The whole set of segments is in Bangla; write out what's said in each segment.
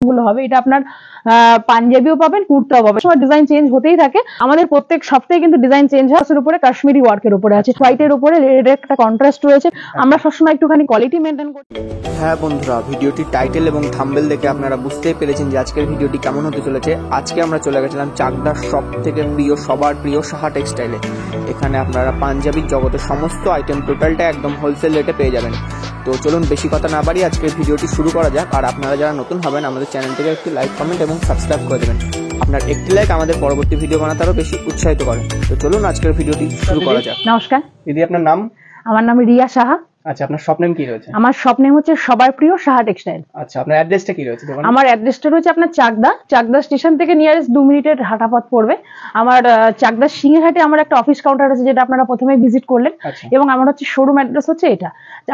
গুলো হবে, এটা আপনার পাঞ্জাবিও পাবেন, কুর্তাও পাবেন, সময় ডিজাইন চেঞ্জ হতেই থাকে। আমাদের প্রত্যেক সপ্তাহে কিন্তু ডিজাইন চেঞ্জ হয়। এর উপরে কাশ্মীরি ওয়ার্কের উপরে আছে, হোয়াইটের উপরে রেডের একটা কন্ট্রাস্ট রয়েছে। আমরা সবসময় একটুখানি কোয়ালিটি মেনটেন করি। হ্যাঁ বন্ধুরা, ভিডিওটির টাইটেল এবং থাম্বনেল দেখে আপনারা বুঝতেই পেরেছেন যে আজকের ভিডিওটি কেমন হতে চলেছে। আজকে আমরা চলে গেছিলাম চাকদার সব থেকে প্রিয়, সবার প্রিয় সাহা টেক্সটাইলে। এখানে আপনারা পাঞ্জাবির জগতের সমস্ত আইটেম টোটালটা একদম হোলসেল রেটে পেয়ে যাবেন। তো চলুন বেশি কথা না বাড়িয়ে আজকের ভিডিওটি শুরু করা যাক। আর আপনারা যারা নতুন হবেন আমাদের চ্যানেলটিকে একটি লাইক, কমেন্ট এবং সাবস্ক্রাইব করে দেবেন। আপনার একটি লাইক আমাদের পরবর্তী ভিডিও বানাতে আরও বেশি উৎসাহিত করে। তো চলুন আজকের ভিডিওটি শুরু করা যাক। নমস্কার দিদি, আপনার নাম? আমার নাম রিয়া সাহা। আচ্ছা, আপনার শপ নেম কি রয়েছে? আমার শপ নেম হচ্ছে সবার প্রিয় সাহা টেক্সটাইল। আচ্ছা, আপনার অ্যাড্রেসটা কি রয়েছে? আমার অ্যাড্রেসটা রয়েছে আপনার চাকদা স্টেশন থেকে নিয়ারেস্ট 2 মিনিটের হাঁটা পথ পড়বে। আমার চাকদা সিংহেরহাটে আমার একটা অফিস কাউন্টার আছে, যেটা আপনারা প্রথমে ভিজিট করলেন। এবং আমার হচ্ছে শোরুম অ্যাড্রেস হচ্ছে এটা।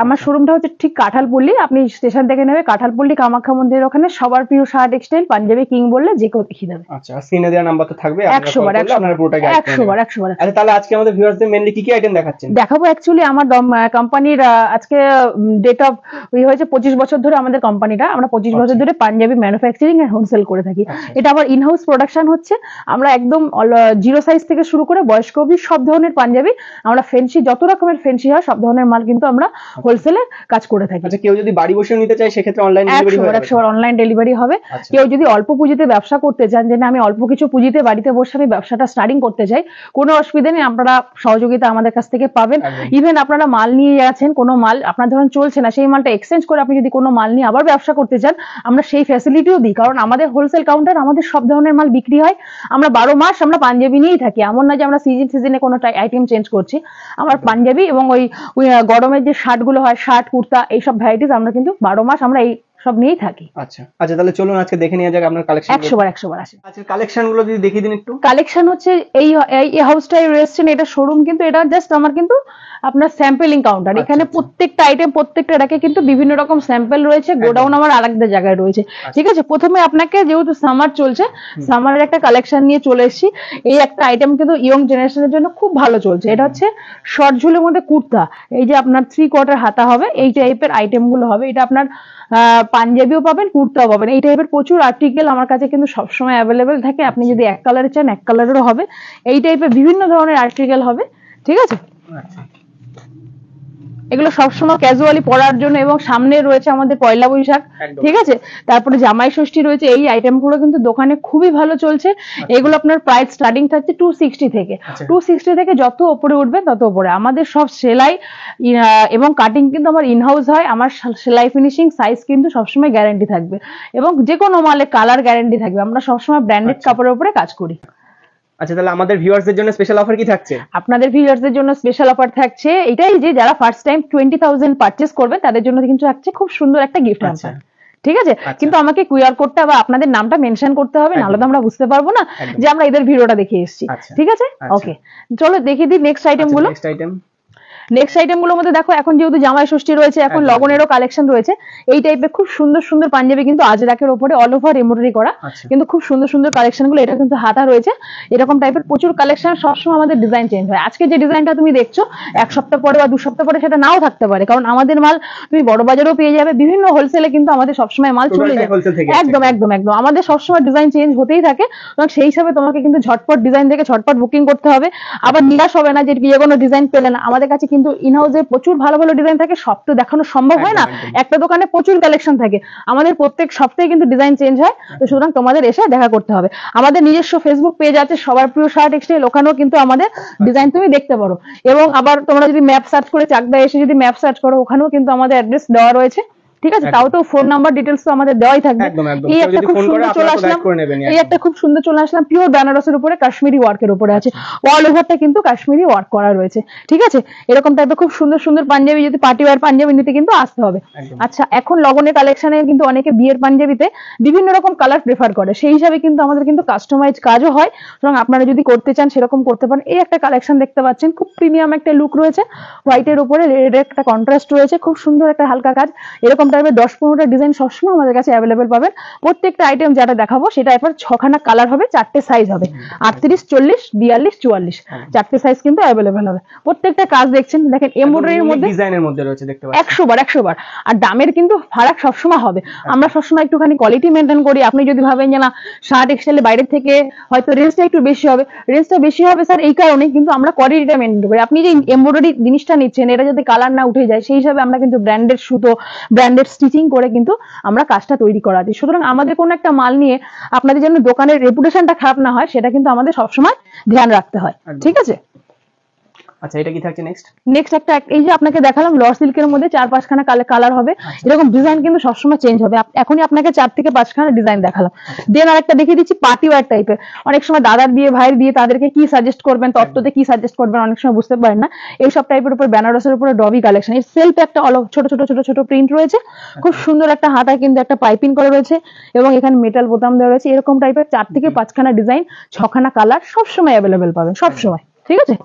আমার শোরুমটা হচ্ছে ঠিক কাঁঠালপল্লী। আপনি স্টেশন থেকে নেবে কাঁঠালপল্লী কামাখ্যা মন্দিরের ওখানে সবার প্রিয় সাহা টেক্সটাইল, পাঞ্জাবি কিং বললে যে কেউ দেখিয়ে দেবে। আচ্ছা, স্ক্রিনে দেওয়া নাম্বার তো থাকবে, 100 বার। আচ্ছা, তাহলে আজকে আমাদের ভিউয়ারদের মেইনলি কি কি আইটেম দেখাচ্ছেন? দেখাবো। অ্যাকচুয়ালি আমার কোম্পানির আজকে ডেট অফ হয়েছে 25 বছর ধরে। আমাদের কোম্পানিটা, আমরা 25 বছর ধরে পাঞ্জাবি ম্যানুফ্যাকচারিং এন্ড হোলসেল করে থাকি। এটা আমার ইনহাউস প্রোডাকশন হচ্ছে। আমরা একদম 0 সাইজ থেকে শুরু করে বয়স্ক অবধি সব ধরনের পাঞ্জাবি, আমরা ফেন্সি, যত রকমের ফেন্সি হয় সব ধরনের মাল কিন্তু আমরা হোলসেলে কাজ করে থাকি। আচ্ছা, কেউ যদি বাড়ি বসে নিতে চায় সেক্ষেত্রে অনলাইন ডেলিভারি হবে? 100% অনলাইন ডেলিভারি হবে। কেউ যদি অল্প পুঁজিতে ব্যবসা করতে চান, যে না আমি অল্প কিছু পুঁজিতে বাড়িতে বসে আমি ব্যবসাটা স্টার্টিং করতে চাই, কোনো অসুবিধা নেই, আপনারা সহযোগিতা আমাদের কাছ থেকে পাবেন। ইভেন আপনারা মাল নিয়ে যাচ্ছেন, কোনো মাল আপনার ধরুন চলছে না, সেই মালটা এক্সচেঞ্জ করে আপনি যদি কোনো মাল নিয়ে আবার ব্যবসা করতে চান, আমরা সেই ফ্যাসিলিটিও দিই। কারণ আমাদের হোলসেল কাউন্টার, আমাদের সব ধরনের মাল বিক্রি হয়। আমরা 12 মাস আমরা পাঞ্জাবি নিয়েই থাকি। এমন না যে আমরা সিজনে কোনো আইটেম চেঞ্জ করছি। আমার পাঞ্জাবি এবং ওই গরমের যে শার্ট গুলো হয়, শার্ট, কুর্তা, এইসব ভ্যারাইটিস আমরা কিন্তু 12 মাস আমরা এই সব নিয়েই থাকি। আচ্ছা, তাহলে চলুন আজকে দেখে নেওয়া যাক আপনার কালেকশন। 100 বার আসে। আচ্ছা, কালেকশন গুলো যদি দেখিয়ে দিন একটু। কালেকশন হচ্ছে এই হাউসটাই রয়েছে, এটা শোরুম, কিন্তু এটা জাস্ট আমার কিন্তু আপনার স্যাম্পলিং কাউন্টার। এখানে প্রত্যেকটা আইটেম, প্রত্যেকটা র্যাকে কিন্তু বিভিন্ন রকম স্যাম্পল রয়েছে। গোডাউন আমার আলাদা জায়গায় রয়েছে। ঠিক আছে, প্রথমে আপনাকে, যেহেতু সামার চলছে, সামারের একটা কালেকশন নিয়ে চলে এসেছি। এই একটা আইটেম কিন্তু ইয়ং জেনারেশনের জন্য খুব ভালো চলছে। এটা হচ্ছে শর্ট ঝুলের মধ্যে কুর্তা, এই যে আপনার 3/4 হাতা হবে, এই টাইপের আইটেম গুলো হবে। এটা আপনার পাঞ্জাবিও পাবেন, কুর্তাও পাবেন। এই টাইপের প্রচুর আর্টিকেল আমার কাছে কিন্তু সবসময় অ্যাভেলেবেল থাকে। আপনি যদি এক কালারে চান, এক কালারেরও হবে। এই টাইপের বিভিন্ন ধরনের আর্টিকেল হবে। ঠিক আছে, এগুলো সবসময় ক্যাজুয়ালি পরার জন্য। এবং সামনে রয়েছে আমাদের পয়লা বৈশাখ, ঠিক আছে, তারপরে জামাই ষষ্ঠী রয়েছে। এই আইটেমগুলো কিন্তু দোকানে খুবই ভালো চলছে। এগুলো আপনার প্রাইস স্টার্টিং থাকছে 260 থেকে। 260 থেকে যত উপরে উঠবে তত উপরে। আমাদের সব সেলাই এবং কাটিং কিন্তু আমার ইনহাউস হয়। আমার সেলাই ফিনিশিং সাইজ কিন্তু সবসময় গ্যারান্টি থাকবে, এবং যে কোনো মালে কালার গ্যারান্টি থাকবে। আমরা সবসময় ব্র্যান্ডেড কাপড়ের উপরে কাজ করি। আচ্ছা, তাহলে আমাদের ভিউয়ারদের জন্য স্পেশাল অফার কি থাকছে? আপনাদের ভিউয়ারদের জন্য স্পেশাল অফার থাকছে এটাই, যে যারা ফার্স্ট টাইম 20,000 পারচেজ করবে তাদের জন্য কিন্তু থাকছে খুব সুন্দর একটা গিফট হ্যাম্পার। ঠিক আছে, কিন্তু আমাকে কিউআর কোডটা বা আপনাদের নামটা মেনশন করতে হবে, নাহলে তো আমরা বুঝতে পারবো না যে আমরা এদের ভিডিওটা দেখে এসেছি। ঠিক আছে, ওকে, চলো দেখিয়ে দিই নেক্সট আইটেম গুলো। নেক্সট আইটেম গুলোর মধ্যে দেখো, এখন যেহেতু জামাই ষষ্ঠী রয়েছে, এখন লগনেরও কালেকশন রয়েছে। এই টাইপের খুব সুন্দর সুন্দর পাঞ্জাবি কিন্তু আজরাকের উপরে অল ওভার এমব্রয়ডারি করা, কিন্তু খুব সুন্দর সুন্দর কালেকশন গুলো। এটা কিন্তু হাতা রয়েছে, এরকম টাইপের প্রচুর কালেকশন। সবসময় আমাদের ডিজাইন চেঞ্জ হয়। আজকে যে ডিজাইনটা তুমি দেখছো, 1 সপ্তাহ পরে বা 2 সপ্তাহ পরে সেটা নাও থাকতে পারে, কারণ আমাদের মাল তুমি বড় বাজারেও পেয়ে যাবে, বিভিন্ন হোলসেলে কিন্তু আমাদের সবসময় মাল চলে যায়। একদম একদম একদম, আমাদের সবসময় ডিজাইন চেঞ্জ হতেই থাকে। এবং সেই হিসাবে তোমাকে কিন্তু ঝটপট ডিজাইন দেখে ঝটপট বুকিং করতে হবে। আবার নিরাশ হবে না যে কোনো ডিজাইন পেলে না। আমাদের কাছে কিন্তু ইনহাউসে প্রচুর ভালো ভালো ডিজাইন থাকে, সব তো দেখানো সম্ভব হয় না। একটা দোকানে প্রচুর কালেকশন থাকে, আমাদের প্রত্যেক সপ্তাহে কিন্তু ডিজাইন চেঞ্জ হয়। তো সুতরাং তোমাদের এসে দেখা করতে হবে। আমাদের নিজস্ব ফেসবুক পেজ আছে, সবার প্রিয় সাহা টেক্সটাইল, ওখানেও কিন্তু আমাদের ডিজাইন তুমি দেখতে পারো। এবং আবার তোমরা যদি ম্যাপ সার্চ করে চাকদা এসে যদি ম্যাপ সার্চ করো, ওখানেও কিন্তু আমাদের অ্যাড্রেস দেওয়া রয়েছে। ঠিক আছে, তাও তো ফোন নাম্বার ডিটেলস তো আমাদের দেওয়াই থাকবে। এই একটা খুব সুন্দর চলে আসলাম পিওর বেনারসের উপরে কাশ্মীরি ওয়ার্কের উপরে আছে। অল ওভারটা কিন্তু কাশ্মীরি ওয়ার্ক করা রয়েছে। ঠিক আছে, এরকম টাইপের খুব সুন্দর সুন্দর পাঞ্জাবি, যদি পার্টি ওয়্যার পাঞ্জাবি নিতে কিন্তু আসতে হবে। আচ্ছা, এখন লগনের কালেকশনে কিন্তু অনেকে বিয়ের পাঞ্জাবিতে বিভিন্ন রকম কালার প্রেফার করে, সেই হিসাবে কিন্তু আমাদের কিন্তু কাস্টমাইজ কাজও হয়। সুতরাং আপনারা যদি করতে চান সেরকম করতে পারেন। এই একটা কালেকশন দেখতে পাচ্ছেন, খুব প্রিমিয়াম একটা লুক রয়েছে। হোয়াইটের উপরে রেডের একটা কন্ট্রাস্ট রয়েছে, খুব সুন্দর একটা হালকা কাজ। এরকম টাইপের 10-15টা ডিজাইন সবসময় আমাদের কাছে অ্যাভেলেবেল পাবেন। প্রত্যেকটা আইটেম যেটা দেখাবো সেটা এবার 6খানা কালার হবে, 4টে সাইজ হবে, 38, 40, 42, 44, 4টে সাইজ কিন্তু অ্যাভেলেবেল হবে। প্রত্যেকটা কাজ দেখছেন, দেখেন এমব্রয়ডারির মধ্যে ডিজাইনের মধ্যে রয়েছে, দেখতে পাচ্ছেন 100 বার। আর দামের কিন্তু ফারাক সবসময় হবে। আমরা সবসময় একটুখানি কোয়ালিটি মেনটেন করি। আপনি যদি ভাবেন যে না শার্ট টেক্সটাইলে বাইরে থেকে হয়তো রেঞ্জটা একটু বেশি হবে, রেঞ্জটা বেশি হবে স্যার এই কারণে, কিন্তু আমরা কোয়ালিটিটা মেনটেন করি। আপনি যে এমব্রয়ডারি জিনিসটা নিচ্ছেন এটা যদি কালার না উঠে যায়, সেই হিসাবে আমরা কিন্তু ব্র্যান্ডেড সুতো, ব্র্যান্ডেড স্টিচিং করে কিন্তু আমরা কাজটা তৈরি করা দিই। সুতরাং আমাদের কোনো একটা মাল নিয়ে আপনাদের যেন দোকানের রেপুটেশনটা খারাপ না হয়, সেটা কিন্তু আমাদের সবসময় ধ্যান রাখতে হয়। ঠিক আছে। আচ্ছা, এটা কি থাকছে নেক্সট? নেক্সট একটা এই যে আপনাকে দেখালাম ল সিল্কের মধ্যে 4-5খানা কালার হবে। এরকম ডিজাইন কিন্তু সবসময় চেঞ্জ হবে। এখনই আপনাকে 4 থেকে 5খানা ডিজাইন দেখালাম। দেন আরেকটা দেখিয়ে দিচ্ছি পার্টি ওয়্যার টাইপের। অনেক সময় দাদার বিয়ে, ভাইয়ের বিয়ে, তাদেরকে কি সাজেস্ট করবেন, তত্ত্বতে কি সাজেস্ট করবেন, অনেক সময় বুঝতে পারেন না। এই সব টাইপের উপর বেনারসের উপরে ডবি কালেকশন। এর সেলফে একটা ছোট ছোট প্রিন্ট রয়েছে, খুব সুন্দর একটা হাতায় কিন্তু একটা পাইপিং করা রয়েছে এবং এখানে মেটাল বোতাম দেওয়া রয়েছে। এরকম টাইপের 4 থেকে 5খানা ডিজাইন, 6খানা কালার সবসময় অ্যাভেলেবেল পাবেন, সবসময়। ঠিক আছে,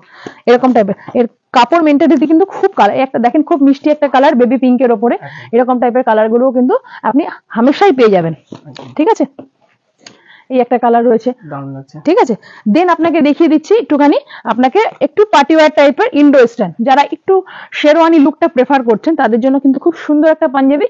এরকম টাইপের। এর কাপড় মেন্টালিটি কিন্তু খুব কালার, একটা দেখেন খুব মিষ্টি একটা কালার বেবি পিঙ্কের ওপরে, এরকম টাইপের কালার গুলোও কিন্তু আপনি হামেশাই পেয়ে যাবেন। ঠিক আছে, এই একটা কালার রয়েছে, ঠিক আছে। দেন আপনাকে দেখিয়ে দিচ্ছি একটুখানি, আপনাকে একটু পার্টি ওয়্যার টাইপের ইন্ডো ওয়েস্টার্ন, যারা একটু শেরওয়ানি লুকটা প্রেফার করছেন তাদের জন্য কিন্তু খুব সুন্দর একটা পাঞ্জাবি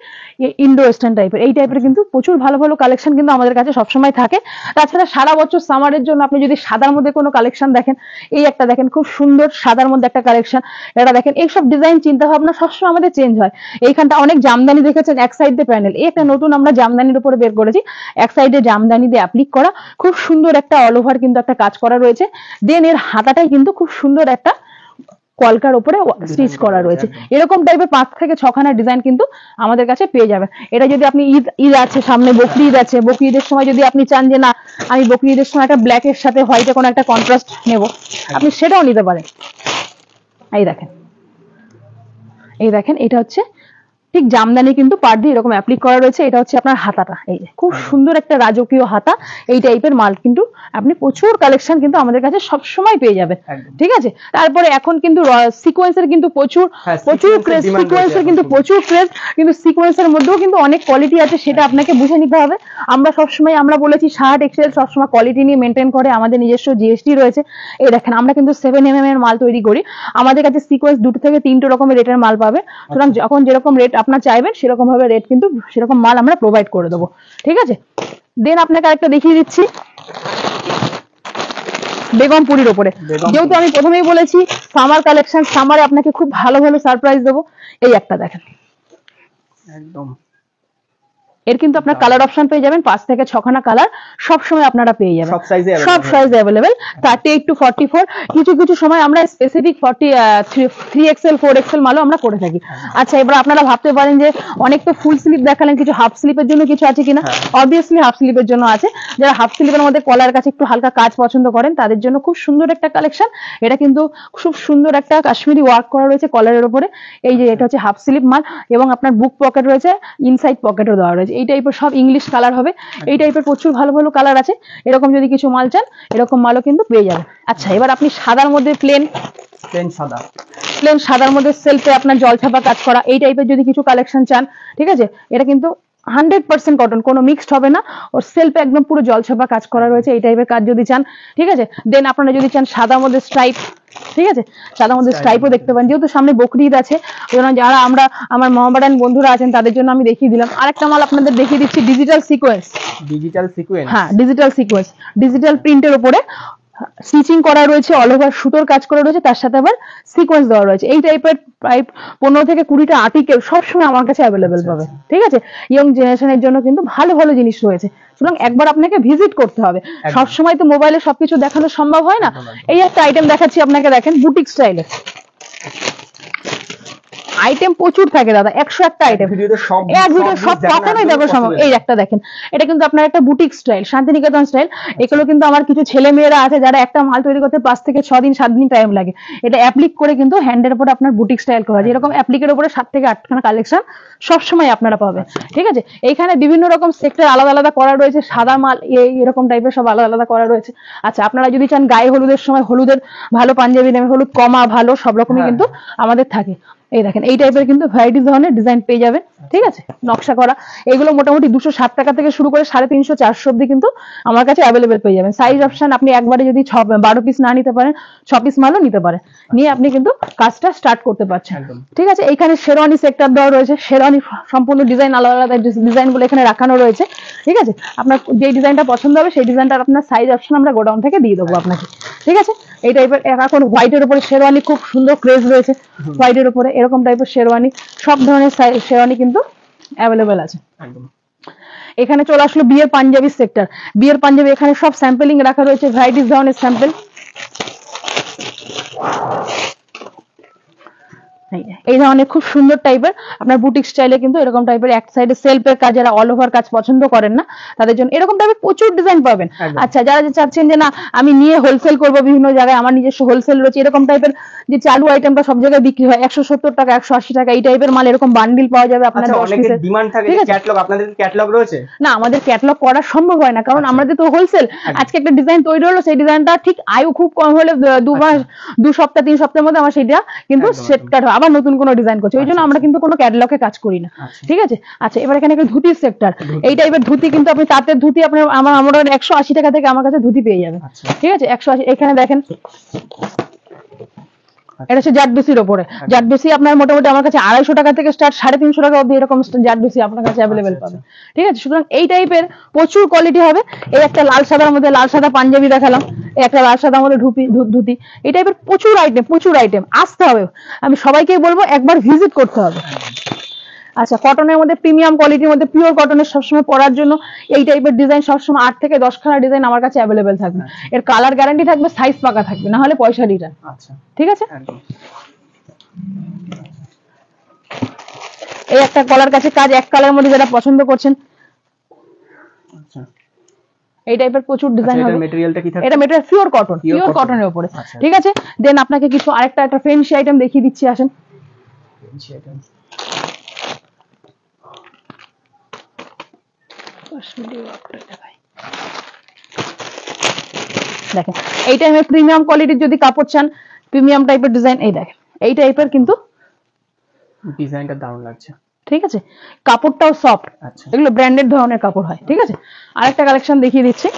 ইন্ডো ওয়েস্টার্ন টাইপের। এই টাইপের কিন্তু প্রচুর ভালো ভালো কালেকশন কিন্তু আমাদের কাছে সবসময় থাকে। তাছাড়া সারা বছর সামারের জন্য আপনি যদি সাদার মধ্যে কোনো কালেকশন দেখেন, এই একটা দেখেন খুব সুন্দর সাদার মধ্যে একটা কালেকশন, এটা দেখেন। এইসব ডিজাইন চিন্তা ভাবনা সবসময় আমাদের চেঞ্জ হয়। এইখানটা অনেক জামদানি দেখেছেন, এক সাইড দিয়ে প্যানেল, এই একটা নতুন আমরা জামদানির উপরে বের করেছি, এক সাইডে জামদানি দিয়ে অ্যাপ্লিক করা, খুব সুন্দর একটা অল ওভার কিন্তু একটা কাজ করা রয়েছে। দেন এর হাতাটাই কিন্তু খুব সুন্দর একটা কলকার উপরে স্টিচ করা রয়েছে। এরকম টাইপের 5 থেকে 6খানা ডিজাইন কিন্তু আমাদের কাছে পেয়ে যাবেন। এটা যদি আপনি ঈদ আছে সামনে, বকরি ঈদ আছে, বকরি ঈদের সময় যদি আপনি চান যে না আমি বকরি ঈদের সময় একটা ব্ল্যাক এর সাথে হোয়াইটে কোনো একটা কন্ট্রাস্ট নেব, আপনি সেটাও নিতে পারেন। এই দেখেন এটা হচ্ছে ঠিক জামদানি কিন্তু পাড় দিয়ে এরকম অ্যাপ্লিক করা রয়েছে। এটা হচ্ছে আপনার হাতাটা, এই যে খুব সুন্দর একটা রাজকীয় হাতা। এই টাইপের মাল কিন্তু আপনি প্রচুর কালেকশন কিন্তু আমাদের কাছে সব সময় পেয়ে যাবেন। ঠিক আছে। তারপরে এখন কিন্তু সিকোয়েন্সের কিন্তু প্রচুর ক্রেজ, সিকোয়েন্সের কিন্তু প্রচুর ক্রেজ, কিন্তু সিকোয়েন্সের মধ্যেও কিন্তু অনেক কোয়ালিটি আছে, সেটা আপনাকে বুঝে নিতে হবে। আমরা সবসময় আমরা বলেছি শার্ট টেক্সটাইল সবসময় কোয়ালিটি নিয়ে মেনটেন করে, আমাদের নিজস্ব জিএসটি রয়েছে। এই দেখেন আমরা কিন্তু 7mm এর মাল তৈরি করি। আমাদের কাছে সিকোয়েন্স 2 থেকে 3টে রকমের রেটের মাল পাবে। সুতরাং যখন যেরকম রেট আপনার চাইবেন সেরকম ভাবে রেট কিন্তু সেরকম মাল আমরা প্রোভাইড করে দেবো। ঠিক আছে। দেন আপনাকে আরেকটা দেখিয়ে দিচ্ছি বেগমপুরির উপরে। যেহেতু আমি প্রথমেই বলেছি সামার কালেকশন, সামারে আপনাকে খুব ভালো ভালো সারপ্রাইজ দেবো। এই একটা দেখেন, একদম এর কিন্তু আপনার কালার অপশন পেয়ে যাবেন 5 থেকে 6খানা কালার সবসময় আপনারা পেয়ে যাবেন, সব সাইজে অ্যাভেলেবেল। 38 to 44, কিছু কিছু সময় আমরা স্পেসিফিক 3XL 4XL মালও আমরা করে থাকি। আচ্ছা, এবার আপনারা ভাবতে পারেন যে অনেক তো ফুল স্লিপ দেখালেন, কিছু হাফ স্লিপের জন্য কিছু আছে কিনা? অবভিয়াসলি হাফ স্লিপের জন্য আছে। যারা হাফ স্লিপের মধ্যে কলার কাছে একটু হালকা কাজ পছন্দ করেন তাদের জন্য খুব সুন্দর একটা কালেকশন। এটা কিন্তু খুব সুন্দর একটা কাশ্মীরি ওয়ার্ক করা রয়েছে কলারের উপরে। এই যে এটা হচ্ছে হাফ স্লিপ মাল এবং আপনার বুক পকেট রয়েছে, ইনসাইড পকেটও দেওয়া রয়েছে। এই টাইপের সব ইংলিশ কালার হবে। এই টাইপের প্রচুর ভালো ভালো কালার আছে। এরকম যদি কিছু মাল চান এরকম মালও কিন্তু পেয়ে যাবেন। আচ্ছা, এবার আপনি সাদার মধ্যে প্লেন সাদার মধ্যে সেলফে আপনার জলছাপা কাজ করা এই টাইপের যদি কিছু কালেকশন চান, ঠিক আছে, এটা কিন্তু 100% কটন, কোনো মিক্সড হবে না। ওর সেলফে একদম পুরো জলছাপা কাজ করা রয়েছে। এই টাইপের কাজ যদি চান, ঠিক আছে। দেন আপনারা যদি চান সাদার মধ্যে স্ট্রাইপ, ঠিক আছে, সাদার মধ্যে স্ট্রাইপও দেখতে পান। যেহেতু সামনে বকরি ঈদ আছে, যারা আমার মহাবাডান বন্ধুরা আছেন তাদের জন্য আমি দেখিয়ে দিলাম। আরেকটা মাল আপনাদের দেখিয়ে দিচ্ছি, ডিজিটাল সিকোয়েন্স। হ্যাঁ, ডিজিটাল সিকোয়েন্স, ডিজিটাল প্রিন্টের উপরে স্টিচিং করা রয়েছে, অল ওভার সুতোর কাজ করা রয়েছে, তার সাথে আবার সিকোয়েন্স দেওয়া রয়েছে। এই টাইপের প্রায় 15 থেকে 20টা আর্টিকেল সবসময় আমার কাছে অ্যাভেলেবেল পাবে। ঠিক আছে। ইয়ং জেনারেশনের জন্য কিন্তু ভালো ভালো জিনিস রয়েছে। সুতরাং একবার আপনাকে ভিজিট করতে হবে। সবসময় তো মোবাইলে সবকিছু দেখানো সম্ভব হয় না। এই একটা আইটেম দেখাচ্ছি আপনাকে, দেখেন বুটিক স্টাইলের আইটেম প্রচুর থাকে দাদা, 101টা আইটেম, এক ভিডিও সব কখনোই দেখা সম্ভব। এই একটা দেখেন, এটা কিন্তু আপনার একটা বুটিক স্টাইল, শান্তিনিকেতন স্টাইল। এগুলো কিন্তু আমার কিছু ছেলে মেয়েরা আছে যারা একটা মাল তৈরি করতে 5 থেকে 6 দিন 7 দিন টাইম লাগে। এটা অ্যাপ্লিক করে কিন্তু হ্যান্ডের উপরে আপনার বুটিক স্টাইল করা যায়। এরকম অ্যাপ্লিকের উপরে 7 থেকে 8খানা কালেকশন সবসময় আপনারা পাবেন। ঠিক আছে। এইখানে বিভিন্ন রকম সেক্টর আলাদা আলাদা করা রয়েছে, সাদা মাল এরকম টাইপের সব আলাদা আলাদা করা রয়েছে। আচ্ছা, আপনারা যদি চান গায়ে হলুদের সময় হলুদের ভালো পাঞ্জাবি নেবেন, হলুদ কমা ভালো সব রকমই কিন্তু আমাদের থাকে। এই দেখেন এই টাইপের কিন্তু ভ্যারাইটি ধরনের ডিজাইন পেয়ে যাবেন, ঠিক আছে, নকশা করা। এগুলো মোটামুটি 260 টাকা থেকে শুরু করে 350 400 অব্দি কিন্তু আমার কাছে অ্যাভেলেবেল পেয়ে যাবেন। সাইজ অপশন আপনি একবারে যদি 12 পিস না নিতে পারেন 6 পিস মালও নিতে পারেন, নিয়ে আপনি কিন্তু কাজটা স্টার্ট করতে পারছেন, ঠিক আছে। এইখানে শেরওয়ানি সেক্টর দেওয়া রয়েছে, শেরওয়ানি সম্পূর্ণ ডিজাইন আলাদা আলাদা ডিজাইন গুলো এখানে রাখানো রয়েছে, ঠিক আছে। আপনার যে ডিজাইনটা পছন্দ হবে সেই ডিজাইনটার আপনার সাইজ অপশন আমরা গোডাউন থেকে দিয়ে দেবো আপনাকে, ঠিক আছে। এই টাইপের এখন হোয়াইটের উপরে শেরওয়ানি খুব সুন্দর ক্রেজ রয়েছে, হোয়াইটের উপরে এরকম টাইপের শেরওয়ানি, সব ধরনের শেরওয়ানি কিন্তু অ্যাভেলেবেল আছে। এখানে চলে আসলো বিয়ের পাঞ্জাবি সেক্টর। বিয়ের পাঞ্জাবি এখানে সব স্যাম্পলিং রাখা রয়েছে, ভ্যারাইটিস ধরনের স্যাম্পল। এই ধরনের খুব সুন্দর টাইপের আপনার বুটিক স্টাইলে কিন্তু এরকম টাইপের এক সাইডে সেলফের কাজ, যারা অল ওভার কাজ পছন্দ করেন না তাদের জন্য এরকম টাইপের প্রচুর ডিজাইন পাবেন। আচ্ছা, যারা চাচ্ছেন যে না আমি নিয়ে হোলসেল করবো, বিভিন্ন জায়গায় আমার নিজস্ব হোলসেল রয়েছে, এরকম টাইপের যে চালু আইটেমটা সব জায়গায় বিক্রি হয় 170 টাকা 180 টাকা এই টাইপের মাল এরকম বান্ডিল পাওয়া যাবে আপনার 10 পিসের। ডিমান্ড থাকে ক্যাটালগ, আপনাদের ক্যাটালগ রয়েছে? না, আমাদের ক্যাটালগ করা সম্ভব হয় না, কারণ আমাদের তো হোলসেল। আজকে একটা ডিজাইন তৈরি হলো, সেই ডিজাইনটা ঠিক আয়ু খুব কম হলে 2 মাস 2 সপ্তাহ 3 সপ্তাহের মধ্যে আমার সেটা কিন্তু সেট কাট হয়, আবার নতুন কোনো ডিজাইন করছে, ওই জন্য আমরা কিন্তু কোনো ক্যাটালগে কাজ করি না, ঠিক আছে। আচ্ছা, এবার এখানে একটা ধুতির সেক্টর। এই টাইপের ধুতি কিন্তু আপনি তাঁতের ধুতি আপনার আমরা 180 টাকা থেকে আমার কাছে ধুতি পেয়ে যাবেন, ঠিক আছে। 180। এখানে দেখেন এটা হচ্ছে জারদোসির উপরে। জারদোসি আপনার মোটামুটি আমার কাছে 250 টাকা থেকে স্টার্ট 350 টাকা অবধি এরকম জারদোসি আপনার কাছে অ্যাভেলেবেল পাবেন, ঠিক আছে। সুতরাং এই টাইপের প্রচুর কোয়ালিটি হবে। এই একটা লাল সাদার মধ্যে লাল সাদা পাঞ্জাবি দেখালাম, একটা লাল সাদার মধ্যে ধুতি, এই টাইপের প্রচুর আইটেম আসতে হবে। আমি সবাইকেই বলবো একবার ভিজিট করতে হবে। আচ্ছা, কটনের মধ্যে প্রিমিয়াম কোয়ালিটির মধ্যে পিওর কটনের সবসময় পরার জন্য এই টাইপের ডিজাইন সবসময় 8 থেকে 10 খানা ডিজাইন আমার কাছে অ্যাভেলেবেল থাকবে। এর কালার গ্যারান্টি থাকবে, সাইজ পাকা থাকবে, না হলে পয়সা রিটার্ন। আচ্ছা, ঠিক আছে। এই একটা কলার কাছে কাজ এক কালারের মধ্যে যারা পছন্দ করছেন, আচ্ছা এই টাইপের প্রচুর ডিজাইন হবে। ম্যাটেরিয়ালটা কি থাকবে? এটা ম্যাটেরিয়াল পিওর কটনের উপরে, ঠিক আছে। দেন আপনাকে কিছু আরেকটা ফ্যান্সি আইটেম দেখিয়ে দিচ্ছি, আসেন। ফ্যান্সি আইটেম দেখেন, এই টাইপের প্রিমিয়াম কোয়ালিটির যদি কাপড় চান, প্রিমিয়াম টাইপের ডিজাইন, এই দেখেন এই টাইপের কিন্তু ডিজাইনটা দারুণ লাগছে, ঠিক আছে। কাপড়টাও সফট, এগুলো ব্র্যান্ডেড ধরনের কাপড় হয়, ঠিক আছে। আরেকটা কালেকশন দেখিয়ে দিচ্ছি।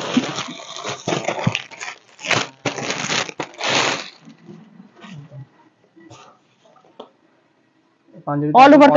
অল ওভার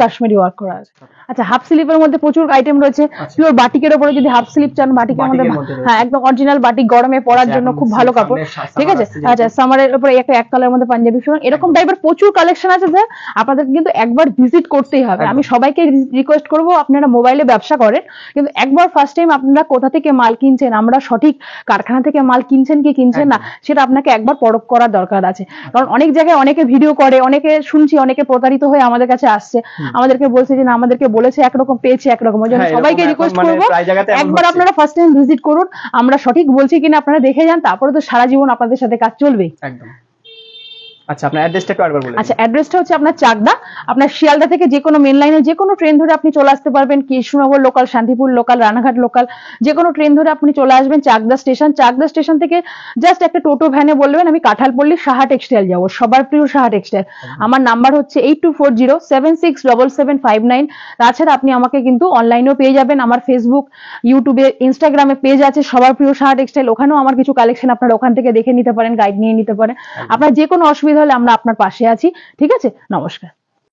কাশ্মীরি ওয়ার্ক করা আছে। আচ্ছা, হাফ স্লিভের মধ্যে প্রচুর আইটেম রয়েছে। পিওর বাটিকের উপরে যদি হাফ স্লিভ চান, বাটিকের মধ্যে, হ্যাঁ একদম অরিজিনাল বাটিক, গরমে পরার জন্য খুব ভালো কাপড়, ঠিক আছে। আচ্ছা, সামারের উপরে এক কালারের মধ্যে পাঞ্জাবি, এরকম টাইপের প্রচুর কালেকশন আছে স্যার, আপনাদের কিন্তু একবার ভিজিট করতেই হবে। আমি সবাইকে রিকোয়েস্ট করব, আপনারা মোবাইলে ব্যবসা করেন কিন্তু একবার ফার্স্ট টাইম আপনারা কোথা থেকে মাল কিনছেন, আমরা সঠিক কারখানা থেকে মাল কিনছেন কি কিনছেন না সেটা আপনাকে একবার পরখ করার দরকার আছে। কারণ অনেক জায়গায় অনেকে ভিডিও করে, অনেকে শুনছি অনেকে প্রতারিত হয়ে আমাদের কাছে আসছে, আমাদেরকে বলছে যে না আমাদেরকে বলেছে একরকম পেয়েছে একরকম। ওই জন্য সবাইকে রিকোয়েস্ট করবো একবার আপনারা ফার্স্ট টাইম ভিজিট করুন, আমরা সঠিক বলছি কিনা আপনারা দেখে যান, তারপরে তো সারা জীবন আপনাদের সাথে কাজ চলবেই। একদম। আচ্ছা, আপনার অ্যাড্রেসটা একটু আরেকবার বলুন। আচ্ছা, অ্যাড্রেসটা হচ্ছে আপনার চাকদা। আপনার শিয়ালদা থেকে যে কোনো মেন লাইনে যে কোনো ট্রেন ধরে আপনি চলে আসতে পারবেন, Krishnanagar local, Shantipur local, Ranaghat local, যে কোনো ট্রেন ধরে আপনি চলে আসবেন চাকদা স্টেশন। চাকদা স্টেশন থেকে জাস্ট একটা টোটো ভ্যানে বলবেন আমি কাঁঠালপল্লী সাহা টেক্সটাইল যাবো, সবার প্রিয় সাহা টেক্সটাইল। আমার নাম্বার হচ্ছে 8240767759। তাছাড়া আপনি আমাকে কিন্তু অনলাইনেও পেয়ে যাবেন, আমার ফেসবুক, ইউটিউবে, ইনস্টাগ্রামে পেজ আছে সবার প্রিয় সাহা টেক্সটাইল, ওখানেও আমার কিছু কালেকশন আপনারা ওখান থেকে দেখে নিতে পারেন, গাইড নিয়ে নিতে পারেন। আপনার যে কোনো অসুবিধা হলে আমরা আপনার পাশে আছি, ঠিক আছে। নমস্কার।